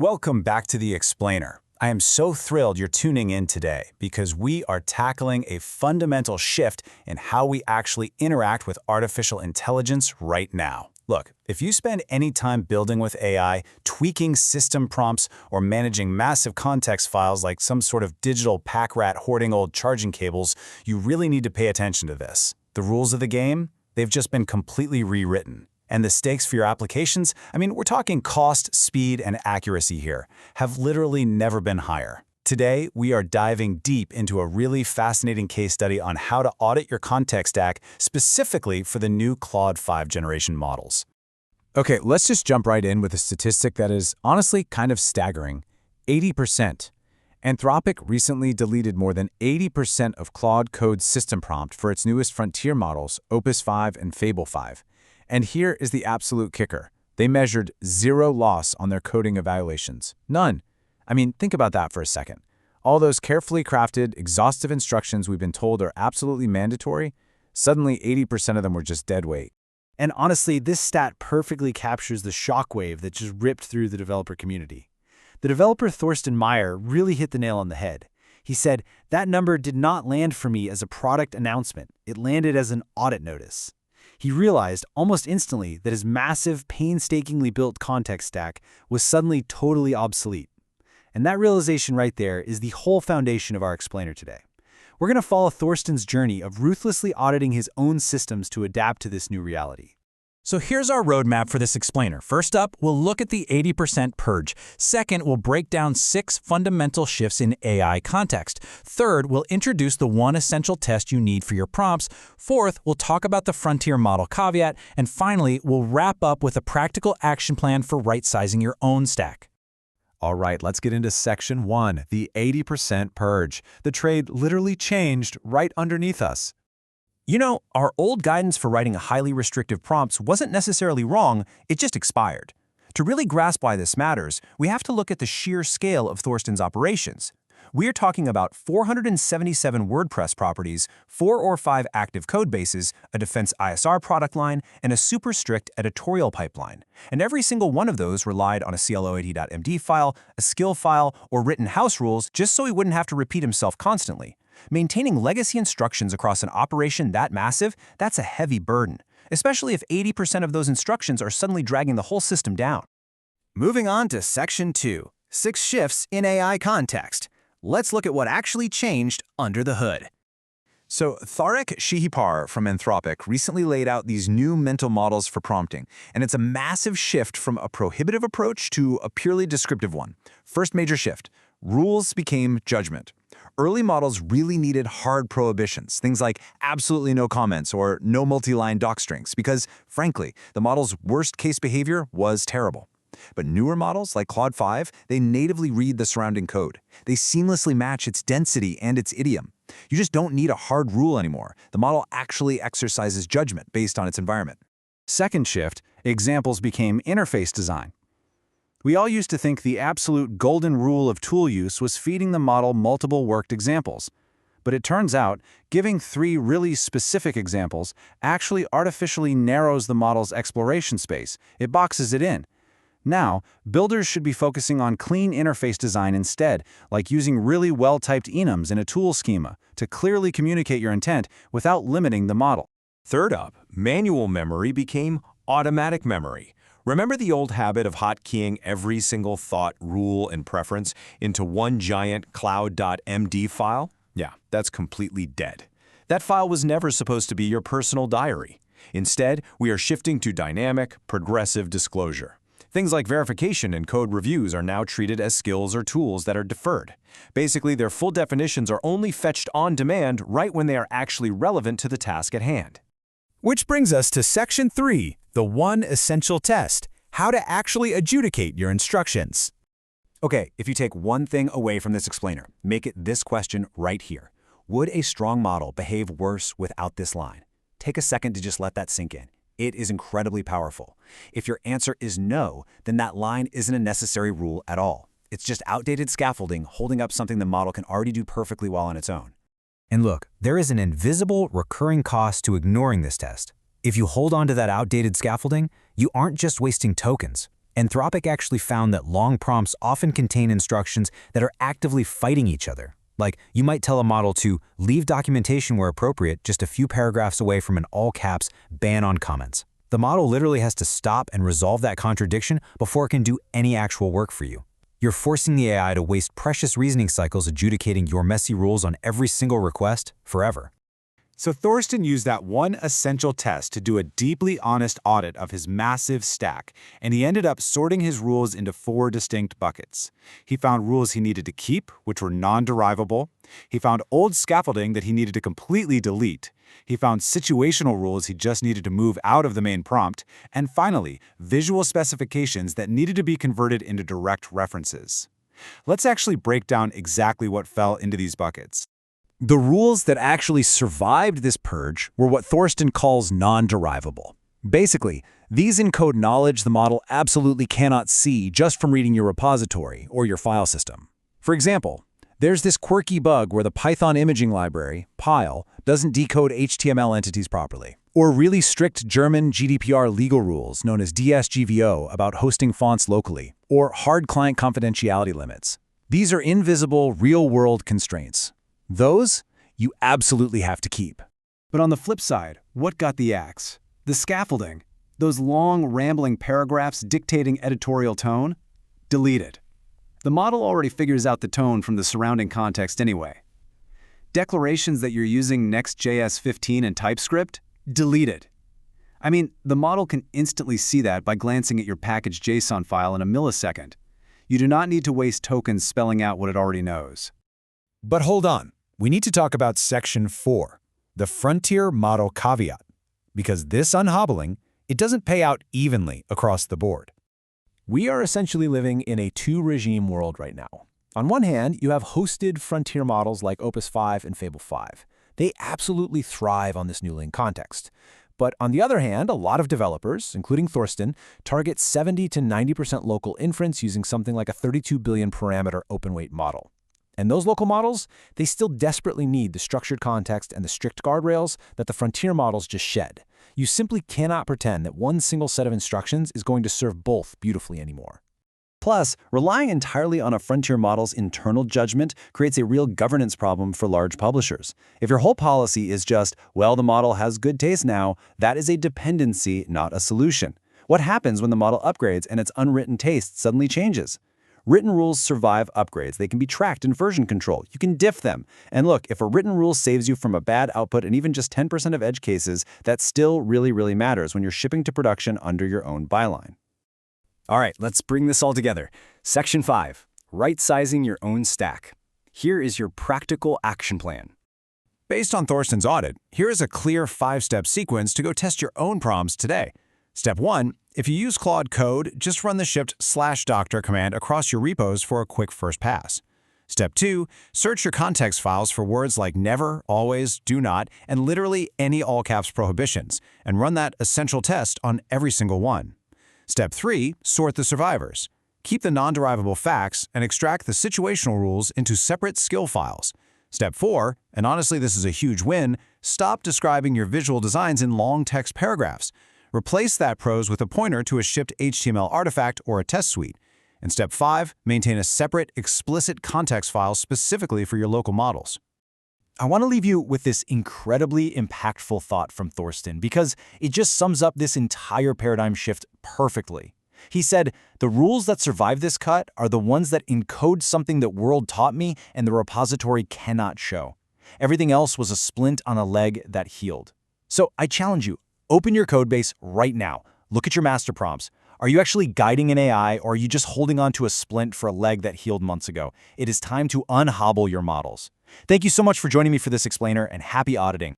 Welcome back to The Explainer. I am so thrilled you're tuning in today because we are tackling a fundamental shift in how we actually interact with artificial intelligence right now. Look, if you spend any time building with AI, tweaking system prompts, or managing massive context files like some sort of digital pack rat hoarding old charging cables, you really need to pay attention to this. The rules of the game? They've just been completely rewritten. And the stakes for your applications, we're talking cost, speed, and accuracy here, have literally never been higher. Today, we are diving deep into a really fascinating case study on how to audit your context stack specifically for the new Claude 5 generation models. Okay, let's just jump right in with a statistic that is honestly kind of staggering. 80%. Anthropic recently deleted more than 80% of Claude Code's system prompt for its newest frontier models, Opus 5 and Fable 5. And here is the absolute kicker. They measured 0 loss on their coding evaluations. None. Think about that for a second. All those carefully crafted, exhaustive instructions we've been told are absolutely mandatory, suddenly 80% of them were just dead weight. And honestly, this stat perfectly captures the shockwave that just ripped through the developer community. The developer Thorsten Meyer really hit the nail on the head. He said, "That number did not land for me as a product announcement. It landed as an audit notice." He realized almost instantly that his massive, painstakingly built context stack was suddenly totally obsolete. And that realization right there is the whole foundation of our explainer today. We're going to follow Thorsten's journey of ruthlessly auditing his own systems to adapt to this new reality. So here's our roadmap for this explainer. First up, we'll look at the 80% purge. Second, we'll break down 6 fundamental shifts in AI context. Third, we'll introduce the one essential test you need for your prompts. Fourth, we'll talk about the frontier model caveat. And finally, we'll wrap up with a practical action plan for right-sizing your own stack. All right, let's get into section 1, the 80% purge. The trade literally changed right underneath us. Our old guidance for writing highly restrictive prompts wasn't necessarily wrong, it just expired. To really grasp why this matters, we have to look at the sheer scale of Thorsten's operations. We're talking about 477 WordPress properties, 4 or 5 active code bases, a defense ISR product line, and a super strict editorial pipeline. And every single one of those relied on a cload.md file, a skill file, or written house rules just so he wouldn't have to repeat himself constantly. Maintaining legacy instructions across an operation that massive, that's a heavy burden, especially if 80% of those instructions are suddenly dragging the whole system down. Moving on to Section 2, 6 shifts in AI context. Let's look at what actually changed under the hood. So Tarek Shihipar from Anthropic recently laid out these new mental models for prompting, and it's a massive shift from a prohibitive approach to a purely descriptive one. First major shift, rules became judgment. Early models really needed hard prohibitions, things like absolutely no comments or no multi-line docstrings, because, frankly, the model's worst-case behavior was terrible. But newer models like Claude 5, they natively read the surrounding code. They seamlessly match its density and its idiom. You just don't need a hard rule anymore. The model actually exercises judgment based on its environment. Second shift, examples became interface design. We all used to think the absolute golden rule of tool use was feeding the model multiple worked examples. But it turns out, giving 3 really specific examples actually artificially narrows the model's exploration space. It boxes it in. Now, builders should be focusing on clean interface design instead, like using really well-typed enums in a tool schema to clearly communicate your intent without limiting the model. Third up, manual memory became automatic memory. Remember the old habit of hotkeying every single thought, rule, and preference into one giant cloud.md file? Yeah, that's completely dead. That file was never supposed to be your personal diary. Instead, we are shifting to dynamic, progressive disclosure. Things like verification and code reviews are now treated as skills or tools that are deferred. Basically, their full definitions are only fetched on demand right when they are actually relevant to the task at hand. Which brings us to Section 3, the one essential test, how to actually adjudicate your instructions. Okay, if you take one thing away from this explainer, make it this question right here. Would a strong model behave worse without this line? Take a second to just let that sink in. It is incredibly powerful. If your answer is no, then that line isn't a necessary rule at all. It's just outdated scaffolding holding up something the model can already do perfectly well on its own. And look, there is an invisible, recurring cost to ignoring this test. If you hold on to that outdated scaffolding, you aren't just wasting tokens. Anthropic actually found that long prompts often contain instructions that are actively fighting each other. Like, you might tell a model to leave documentation where appropriate, just a few paragraphs away from an all-caps ban on comments. The model literally has to stop and resolve that contradiction before it can do any actual work for you. You're forcing the AI to waste precious reasoning cycles adjudicating your messy rules on every single request forever. So Thorsten used that one essential test to do a deeply honest audit of his massive stack, and he ended up sorting his rules into 4 distinct buckets. He found rules he needed to keep, which were non-derivable. He found old scaffolding that he needed to completely delete. He found situational rules he just needed to move out of the main prompt. And finally, visual specifications that needed to be converted into direct references. Let's actually break down exactly what fell into these buckets. The rules that actually survived this purge were what Thorsten calls non-derivable. Basically, these encode knowledge the model absolutely cannot see just from reading your repository or your file system. For example, there's this quirky bug where the Python imaging library, Pile, doesn't decode HTML entities properly. Or really strict German GDPR legal rules known as DSGVO about hosting fonts locally, or hard client confidentiality limits. These are invisible, real-world constraints. Those, you absolutely have to keep. But on the flip side, what got the axe? The scaffolding. Those long, rambling paragraphs dictating editorial tone? Deleted. The model already figures out the tone from the surrounding context anyway. Declarations that you're using Next.js 15 and TypeScript? Deleted. I mean, the model can instantly see that by glancing at your package JSON file in a millisecond. You do not need to waste tokens spelling out what it already knows. But hold on. We need to talk about Section 4, the Frontier Model Caveat, because this unhobbling, it doesn't pay out evenly across the board. We are essentially living in a two-regime world right now. On one hand, you have hosted frontier models like Opus 5 and Fable 5. They absolutely thrive on this Newling context. But on the other hand, a lot of developers, including Thorsten, target 70 to 90% local inference using something like a 32 billion parameter open-weight model. And those local models, they still desperately need the structured context and the strict guardrails that the frontier models just shed. You simply cannot pretend that one single set of instructions is going to serve both beautifully anymore. Plus, relying entirely on a frontier model's internal judgment creates a real governance problem for large publishers. If your whole policy is just, well, the model has good taste now, that is a dependency, not a solution. What happens when the model upgrades and its unwritten taste suddenly changes? Written rules survive upgrades. They can be tracked in version control. You can diff them. And look, if a written rule saves you from a bad output and even just 10% of edge cases, that still really matters when you're shipping to production under your own byline. All right, let's bring this all together. Section 5, right-sizing your own stack. Here is your practical action plan. Based on Thorsten's audit, here is a clear 5-step sequence to go test your own prompts today. Step 1, if you use Claude Code, just run the shift /doctor command across your repos for a quick first pass. Step 2, search your context files for words like never, always, do not, and literally any all-caps prohibitions, and run that essential test on every single one. Step 3, sort the survivors. Keep the non-derivable facts and extract the situational rules into separate skill files. Step 4, and honestly this is a huge win, stop describing your visual designs in long text paragraphs. Replace that prose with a pointer to a shipped HTML artifact or a test suite. And Step 5, maintain a separate, explicit context file specifically for your local models. I want to leave you with this incredibly impactful thought from Thorsten because it just sums up this entire paradigm shift perfectly. He said, the rules that survive this cut are the ones that encode something that world taught me and the repository cannot show. Everything else was a splint on a leg that healed. So I challenge you, open your codebase right now. Look at your master prompts. Are you actually guiding an AI or are you just holding on to a splint for a leg that healed months ago? It is time to unhobble your models. Thank you so much for joining me for this explainer and happy auditing.